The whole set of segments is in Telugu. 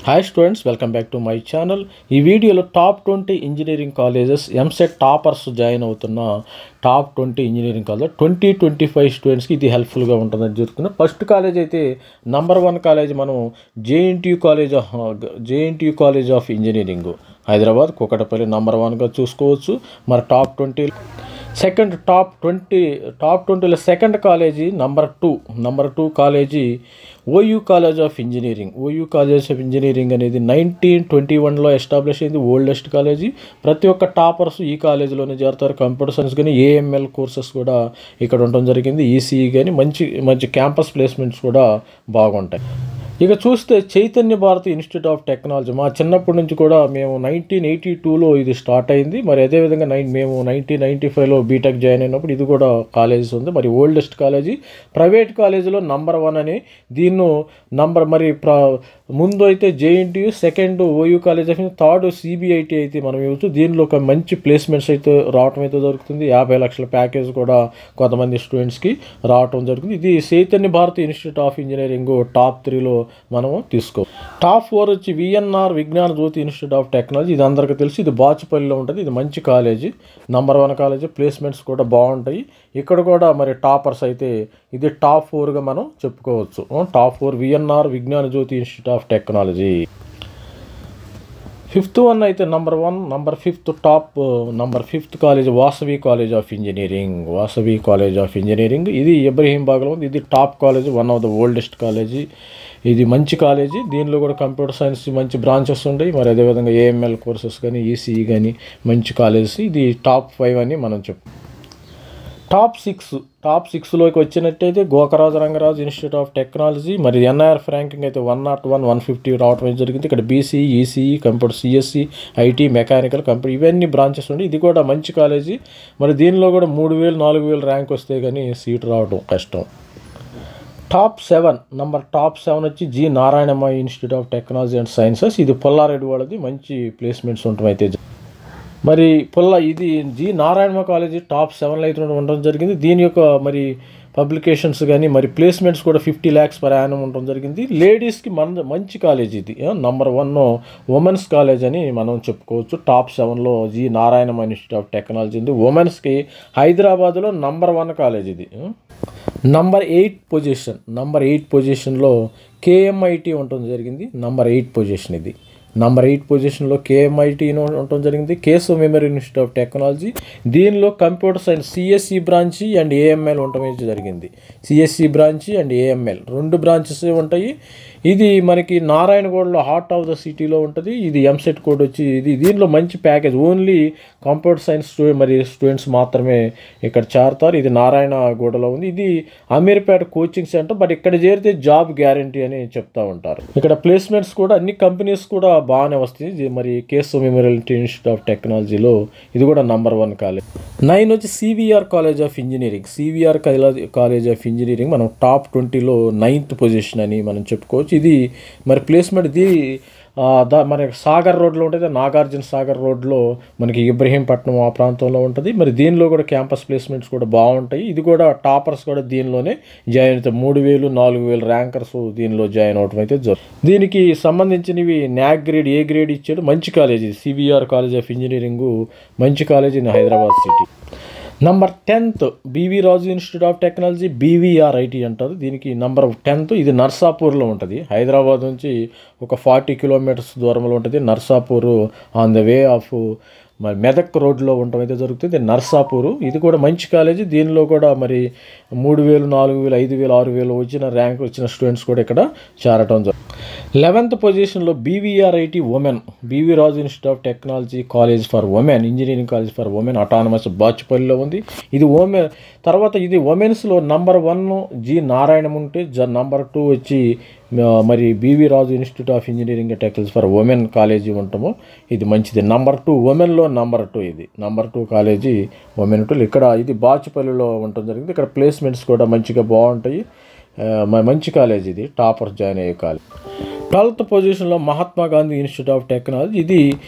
Hi students, welcome back to my channel. ఈ వీడియోలో top 20 engineering colleges EAMCET toppers join అవుతున్న టాప్ 20 ఇంజనీరింగ్ కాలేజ్ 2025 స్టూడెంట్స్కి ఇది హెల్ప్ఫుల్గా ఉంటుందని చెప్తున్నాను. ఫస్ట్ కాలేజ్ అయితే నంబర్ 1 కాలేజ్ మనం JNTU college of engineering Hyderabad Kukatpally number 1గా చూసుకోవచ్చు. మరి టాప్ 20లో second college number 2 college OU college of engineering అనేది 1921లో ఎస్టాబ్లిష్ అయింది. Oldest college. ప్రతి ఒక్క టాపర్స్ ఈ కాలేజీలోనే చేరుతారు. కంప్యూటర్ సైన్స్ కానీ ఏఎంఎల్ కోర్సెస్ కూడా ఇక్కడ ఉండడం జరిగింది. ఈసీఈ కానీ మంచి క్యాంపస్ ప్లేస్మెంట్స్ కూడా బాగుంటాయి. ఇక చూస్తే Chaitanya Bharathi institute of technology మా చిన్నప్పటి నుంచి కూడా మేము 1982లో ఇది స్టార్ట్ అయింది. మరి అదేవిధంగా మేము 1995లో బీటెక్ జాయిన్ అయినప్పుడు ఇది కూడా కాలేజెస్ ఉంది. మరి ఓల్డెస్ట్ కాలేజీ, ప్రైవేట్ కాలేజీలో నంబర్ 1 అని దీన్ని ముందు అయితే JNTU, second OU college of, third CBIT అయితే మనం ఇవ్వచ్చు. దీనిలో ఒక మంచి ప్లేస్మెంట్స్ అయితే రావటం అయితే జరుగుతుంది. 50 లక్షల ప్యాకేజ్ కూడా కొంతమంది స్టూడెంట్స్కి రావటం జరుగుతుంది. ఇది Chaitanya Bharathi institute of engineering top 3లో మనము తీసుకో. టాప్ 4 వచ్చి VNR Vignana Jyothi institute of technology. ఇది అందరికీ తెలుసు. ఇది బాచుపల్లిలో ఉంటుంది. ఇది మంచి కాలేజీ, నంబర్ 1 కాలేజీ. ప్లేస్మెంట్స్ కూడా బాగుంటాయి. ఇక్కడ కూడా మరి టాపర్స్ అయితే ఇది టాప్ 4గా మనం చెప్పుకోవచ్చు. Top 4 VNR Vignana Jyothi institute of technology. Fifth one అయితే number 5th college Vasavi college of engineering. ఇది ఇబ్రహీంబాగ్లో ఉంది. ఇది top college, one of the oldest college. ఇది మంచి కాలేజీ. దీనిలో కూడా కంప్యూటర్ సైన్స్ మంచి బ్రాంచెస్ ఉంటాయి. మరి అదేవిధంగా ఏఎంఎల్ కోర్సెస్ కానీ ఈసీఈ కానీ మంచి కాలేజెస్. ఇది టాప్ 5 అని మనం చెప్పు. టాప్ 6లోకి వచ్చినట్టయితే Gokaraju Rangaraju institute of technology. మరి ఎన్ఐఆర్ ర్యాంకింగ్ అయితే 101, 150 రావడం జరిగింది. ఇక్కడ BCE, ECE, computer, CSC, IT, mechanical, computer ఇవన్నీ బ్రాంచెస్ ఉండి ఇది కూడా మంచి కాలేజీ. మరి దీనిలో కూడా 3000, 4000 ర్యాంక్ వస్తే కానీ సీట్ రావడం కష్టం. టాప్ 7 వచ్చి G Narayanamma institute of technology and sciences. ఇది పుల్లారెడ్డి వాళ్ళది. మంచి ప్లేస్మెంట్స్ ఉండటం అయితే మరి ఇది జి నారాయణమ్మ కాలేజీ టాప్ 7లో అయితే ఉండడం జరిగింది. దీని యొక్క మరి పబ్లికేషన్స్ కానీ మరి ప్లేస్మెంట్స్ కూడా 50 lakhs per annum ఉండడం జరిగింది. లేడీస్కి మంచి కాలేజ్ ఇది. నంబర్ 1 ఉమెన్స్ కాలేజ్ అని మనం చెప్పుకోవచ్చు. టాప్ 7లో G Narayanamma institute of technology ఉంది. ఉమెన్స్కి హైదరాబాద్లో నంబర్ 1 కాలేజ్ ఇది. నంబర్ 8 పొజిషన్లో కేఎంఐటి ఉండటం జరిగింది. నంబర్ 8 పొజిషన్ ఇది. నంబర్ 8 పొజిషన్లో కేఎంఐటి ఉండటం జరిగింది. Keshav memory institute of technology. దీనిలో computer science CSC branch and AML ఉండటం జరిగింది. CSC branch and AML 2 branches ఉంటాయి. ఇది మనకి నారాయణగూడలో హార్ట్ ఆఫ్ ద సిటీలో ఉంటుంది. ఇది ఎంసెట్ కోడ్ వచ్చి దీనిలో మంచి package. Only computer science students మాత్రమే ఇక్కడ చేరతారు. ఇది నారాయణగూడలో ఉంది. ఇది అమీర్పేట కోచింగ్ సెంటర్. బట్ ఇక్కడ చేరితే జాబ్ గ్యారంటీ అని చెప్తూ ఉంటారు. ఇక్కడ ప్లేస్మెంట్స్ కూడా అన్ని కంపెనీస్ కూడా బాగానే వస్తాయి. మరి కేశవ్ మెమోరియల్ ఇన్స్టిట్యూట్ ఆఫ్ టెక్నాలజీలో ఇది కూడా నంబర్ 1 కాలేజ్. 9 వచ్చి సివిఆర్ కాలేజ్ ఆఫ్ ఇంజనీరింగ్. మనం టాప్ 20లో 9th పొజిషన్ అని మనం చెప్పుకోవచ్చు. ఇది మరి ప్లేస్మెంట్ మనకి సాగర్ రోడ్లో ఉంటుంది. నాగార్జున సాగర్ రోడ్లో మనకి ఇబ్రహీంపట్నం ఆ ప్రాంతంలో ఉంటుంది. మరి దీనిలో కూడా క్యాంపస్ ప్లేస్మెంట్స్ కూడా బాగుంటాయి. ఇది కూడా టాపర్స్ కూడా దీనిలోనే జాయిన్ అవుతాయి. 3000, 4000 ర్యాంకర్స్ దీనిలో జాయిన్ అవడం అయితే జరుగుతుంది. దీనికి సంబంధించినవి NAC గ్రేడ్, ఏ గ్రేడ్ ఇచ్చాడు. మంచి college CVR college of engineering. మంచి college in Hyderabad city. Number 10 BV Raju institute of technology, BVRIT అంటారు. దీనికి నంబర్ 10. ఇది నర్సాపూర్లో ఉంటుంది. హైదరాబాద్ నుంచి ఒక 40 kilometers దూరంలో ఉంటుంది. Narsapur on the way of మరి మెదక్ రోడ్లో ఉండటం అయితే జరుగుతుంది. నర్సాపూరు. ఇది కూడా మంచి కాలేజీ. దీనిలో కూడా మరి 3000, 4000, 5000, 6000 ర్యాంక్ వచ్చిన స్టూడెంట్స్ కూడా ఇక్కడ చేరటం జరుగుతుంది. 11th పొజిషన్లో BVRIT women, BV Raju institute of technology college for women, engineering college for women, autonomous బాచుపల్లిలో ఉంది. ఇది తర్వాత ఇది ఉమెన్స్లో నంబర్ 1 జి నారాయణం ఉంటే నంబర్ 2 వచ్చి మరి BV Raju institute of engineering technology for women college ఉంటాము. ఇది మంచిది. నంబర్ 2 ఉమెన్లో నంబర్ 2 ఇది. Number 2 college women 2. ఇక్కడ ఇది బాచుపల్లిలో ఉండటం జరిగింది. ఇక్కడ ప్లేస్మెంట్స్ కూడా మంచిగా బాగుంటాయి. మంచి కాలేజ్ ఇది. టాపర్స్ జాయిన్ అయ్యే కాలేజ్. 12th పొజిషన్లో Mahatma Gandhi institute of technology. ఇది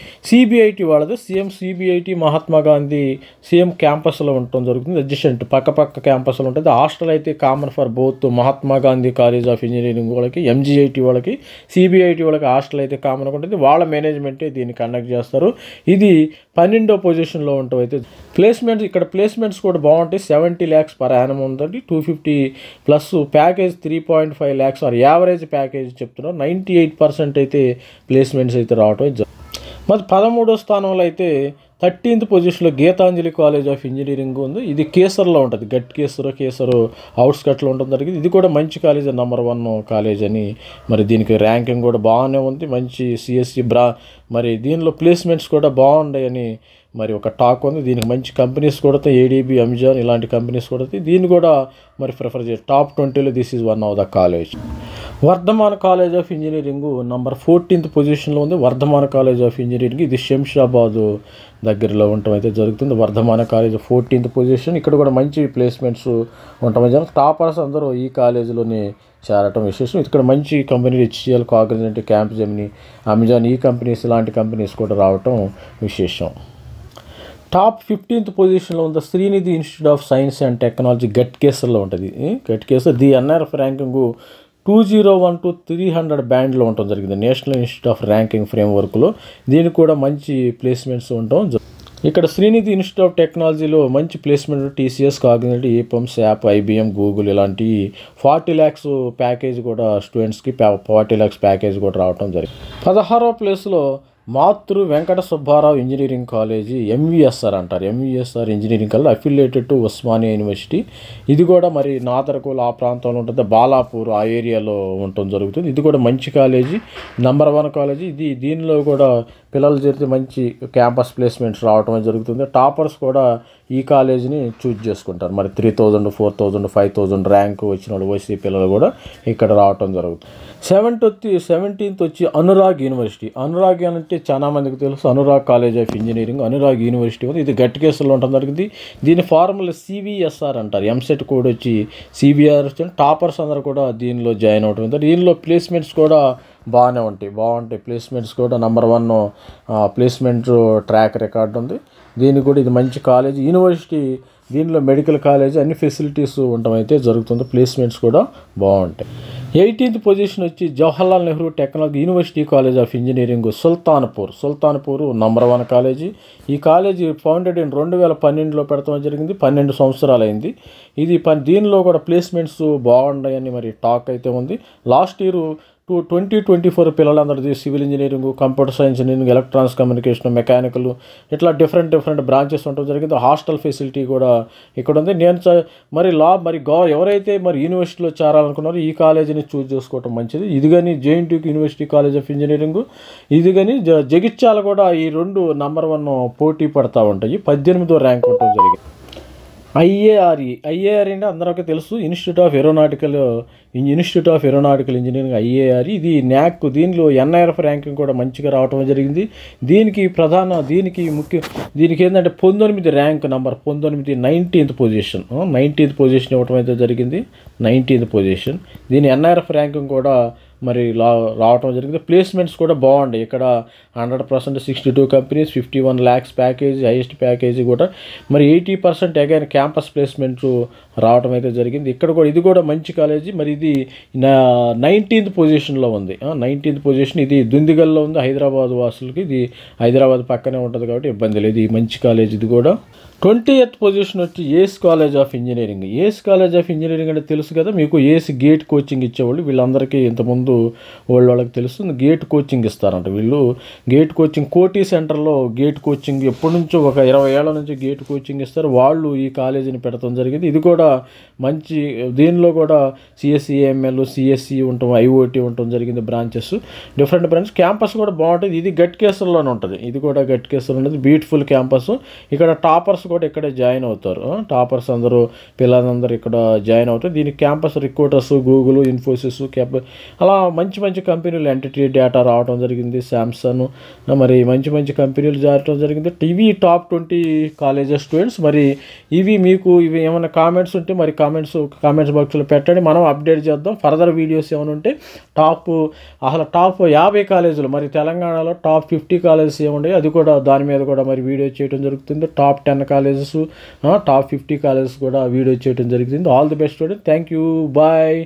సిబిఐటి వాళ్ళది. Same CBIT Mahatma Gandhi same క్యాంపస్లో ఉండటం జరుగుతుంది. అడ్జసెంట్ పక్క క్యాంపస్లో ఉంటుంది. హాస్టల్ అయితే common for both Mahatma Gandhi college of engineering వాళ్ళకి, ఎంజీఐటి వాళ్ళకి, సిబిఐటి వాళ్ళకి హాస్టల్ అయితే కామన్గా ఉంటుంది. వాళ్ళ మేనేజ్మెంటే దీన్ని కండక్ట్ చేస్తారు. ఇది 12వ పొజిషన్లో ఉండటం అయితే ప్లేస్మెంట్స్, ఇక్కడ ప్లేస్మెంట్స్ కూడా బాగుంటాయి. 70 lakhs per annum ఉందండి. 250 plus package 3.5 lakhs or average package చెప్తున్నారు. 98% అయితే ప్లేస్మెంట్స్ అయితే రావటం. మరి 13వ స్థానంలో అయితే 13th పొజిషన్లో గీతాంజలి కాలేజ్ ఆఫ్ ఇంజనీరింగ్ ఉంది. ఇది కేసర్లో ఉంటుంది. కేసర్ అవుట్స్కట్లో ఉంటుంది జరిగింది. ఇది కూడా మంచి కాలేజ్, నెంబర్ 1 కాలేజ్ అని. మరి దీనికి ర్యాంకింగ్ కూడా బాగానే ఉంది. మంచి సిఎస్సి మరి దీనిలో ప్లేస్మెంట్స్ కూడా బాగున్నాయని మరి ఒక టాక్ ఉంది. దీనికి మంచి కంపెనీస్ కూడా, ఏడీబీ, అమెజాన్ ఇలాంటి కంపెనీస్ కూడా దీన్ని కూడా మరి ప్రిఫర్ చేయాలి. టాప్ 20లో this is one of the college. Vardhaman college of engineering number 14th పొజిషన్లో ఉంది. వర్ధమాన్ కాలేజ్ ఆఫ్ ఇంజనీరింగ్ ఇది శంషాబాద్ దగ్గరలో ఉండటం అయితే జరుగుతుంది. వర్ధమాన కాలేజ్ 14th పొజిషన్. ఇక్కడ కూడా మంచి ప్లేస్మెంట్స్ ఉండటం జరుగుతుంది. టాపర్స్ అందరూ ఈ కాలేజీలోనే చేరటం విశేషం. ఇక్కడ మంచి కంపెనీలు హెచ్సిఎల్, కాగ్నిజెంట్, క్యాంప్జెమిని, అమెజాన్ ఈ కంపెనీస్ ఇలాంటి కంపెనీస్ కూడా రావటం విశేషం. టాప్ 15th పొజిషన్లో ఉంది Srinidhi institute of science and technology గట్కేసర్లో ఉంటుంది. Ghatkesar the NRF ranking 201 to 300 బ్యాండ్లో ఉండటం జరిగింది. నేషనల్ ఇన్స్టిట్యూట్ ఆఫ్ ర్యాంకింగ్ ఫ్రేమ్వర్క్లో దీనికి కూడా మంచి ప్లేస్మెంట్స్ ఉండటం. ఇక్కడ శ్రీనిధి ఇన్స్టిట్యూట్ ఆఫ్ టెక్నాలజీలో మంచి placement TCS, Cognizant, EPAM, SAP, IBM, Google ఇలాంటి 40 lakhs ప్యాకేజ్ కూడా స్టూడెంట్స్కి 40 lakhs ప్యాకేజ్ కూడా రావటం జరిగింది. 16వ ప్లేస్లో Matru Venkata Subbarao engineering college, MVSR అంటారు. MVSR engineering college affiliated to Osmania university. ఇది కూడా మరి నాదర్కోల్ ఆ ప్రాంతంలో ఉంటుంది. బాలాపూర్ ఆ ఏరియాలో ఉండటం జరుగుతుంది. ఇది కూడా మంచి కాలేజీ, నెంబర్ 1 కాలేజీ. దీనిలో కూడా పిల్లలు చేరితే మంచి క్యాంపస్ ప్లేస్మెంట్స్ రావటం జరుగుతుంది. టాపర్స్ కూడా ఈ కాలేజీని చూజ్ చేసుకుంటారు. మరి 3000, 4000, 5000 ర్యాంక్ వచ్చిన వాళ్ళు ఓసీ పిల్లలు కూడా ఇక్కడ రావటం జరుగుతుంది. 17th వచ్చి అనురాగ్ యూనివర్సిటీ. అనురాగ్ అంటే చాలా మందికి తెలుసు. Anurag college of engineering, Anurag university ఉంది. ఇది గట్కేసర్లో ఉండటం జరిగింది. దీని ఫార్ములా సివిఎస్ఆర్ అంటారు. ఎంసెట్ కోడ్ వచ్చి సిబిఆర్. టాపర్స్ అందరూ కూడా దీనిలో జాయిన్ అవటం. దీనిలో ప్లేస్మెంట్స్ కూడా బాగుంటాయి ప్లేస్మెంట్స్ కూడా. నెంబర్ 1 ప్లేస్మెంట్ ట్రాక్ రికార్డు ఉంది. దీనికి కూడా ఇది మంచి కాలేజ్, యూనివర్సిటీ. దీనిలో మెడికల్ కాలేజ్ అన్ని ఫెసిలిటీస్ ఉండటం అయితే జరుగుతుంది. ప్లేస్మెంట్స్ కూడా బాగుంటాయి. 18th పొజిషన్ వచ్చి Jawaharlal Nehru technology university college of engineering Sultanpur number 1 college. ఈ కాలేజీ ఫౌండెడ్ ఇన్ 2012లో పెడతాం జరిగింది. 12 సంవత్సరాలు అయింది. ఇది దీనిలో కూడా ప్లేస్మెంట్స్ బాగున్నాయని మరి టాక్ అయితే ఉంది. లాస్ట్ ఇయర్ 2024 పిల్లలందరిది civil engineering, computer science engineering, electronics communication, mechanical ఇట్లా డిఫరెంట్ బ్రాంచెస్ ఉండటం జరిగింది. హాస్టల్ ఫెసిలిటీ కూడా ఇక్కడ ఉంది. మరి ఎవరైతే మరి యూనివర్సిటీలో చేరాలనుకున్నారో ఈ కాలేజీని చూజ్ చేసుకోవటం మంచిది. ఇది కానీ JNTU university college of engineering, ఇది కానీ జగిత్యాల కూడా ఈ 2 నెంబర్ 1 పోటీ పడతా ఉంటాయి. 18వ ర్యాంక్ ఉండటం జరిగింది. ఐఏఆర్ఈ అంటే అందరికీ తెలుసు. Institute of aeronautical engineering IARE. ఇది న్యాక్. దీనిలో ఎన్ఐఆర్ఎఫ్ ర్యాంకింగ్ కూడా మంచిగా రావటం జరిగింది. దీనికి ఏంటంటే 19 ర్యాంక్, నెంబర్ 19, 19th పొజిషన్ ఇవ్వటం అయితే జరిగింది. 19th position. దీని ఎన్ఐఆర్ఎఫ్ ర్యాంకింగ్ కూడా మరి రావటం జరిగింది. ప్లేస్మెంట్స్ కూడా బాగుంటాయి. ఇక్కడ 100% 62 companies, 51 lakhs package, highest package కూడా. మరి 80% అగైన్ క్యాంపస్ ప్లేస్మెంట్స్ రావటం అయితే జరిగింది. ఇక్కడ కూడా ఇది కూడా మంచి కాలేజీ. మరి ఇది 19th పొజిషన్లో ఉంది. 19th position. ఇది దుందిగల్లో ఉంది. హైదరాబాద్ వాసులకి ఇది హైదరాబాద్ పక్కనే ఉంటుంది కాబట్టి ఇబ్బంది లేదు. ఇది మంచి కాలేజ్. ఇది కూడా 20th పొజిషన్ వచ్చి ఏస్ కాలేజ్ ఆఫ్ ఇంజనీరింగ్. అంటే తెలుసు కదా మీకు. ఏస్ గేట్ కోచింగ్ ఇచ్చేవాళ్ళు. వీళ్ళందరికీ ఇంతకుముందు వాళ్ళకి తెలుసు. గేట్ కోచింగ్ ఇస్తారంట వీళ్ళు. గేట్ కోచింగ్ కోటి సెంటర్లో గేట్ కోచింగ్ ఎప్పటి నుంచో ఒక 20 ఏళ్ల నుంచి గేట్ కోచింగ్ ఇస్తారు. వాళ్ళు ఈ కాలేజీని పెడతాం జరిగింది. ఇది కూడా మంచి. దీనిలో కూడా సిఎస్సి, ఏఎంఎల్, సిఎస్సి ఉండటం, ఐఓటీ ఉండటం జరిగింది. Branches different branches. క్యాంపస్ కూడా బాగుంటుంది. ఇది గట్కేసర్లోనే ఉంటుంది. ఇది కూడా గట్కేసర్ ఉంటుంది. Beautiful campus. ఇక్కడ టాపర్స్ కూడా ఇక్కడే జాయిన్ అవుతారు. టాపర్స్ పిల్లలందరూ ఇక్కడ జాయిన్ అవుతారు. దీనికి క్యాంపస్ రిక్రూటర్స్, గూగుల్, ఇన్ఫోసిస్, అలా మంచి మంచి కంపెనీలు ఎంటిటీ డేటా రావడం జరిగింది, శాంసంగ్, మరి మంచి మంచి కంపెనీలు జారటం జరిగింది. ఇవి టాప్ 20 కాలేజెస్ స్టూడెంట్స్. మరి ఇవి ఏమైనా కామెంట్స్ ఉంటే మరి కామెంట్స్ బాక్స్లో పెట్టండి, మనం అప్డేట్ చేద్దాం. ఫర్దర్ వీడియోస్ ఏమైనా ఉంటే టాప్ 50 కాలేజీలు, మరి తెలంగాణలో టాప్ 50 కాలేజెస్ ఏముంటాయి అది కూడా దాని మీద కూడా మరి వీడియో చేయడం జరుగుతుంది. టాప్ 10 కాలేజెస్, టాప్ 50 కాలేజెస్ కూడా వీడియో చేయడం జరిగింది. All the best student. Thank you, bye.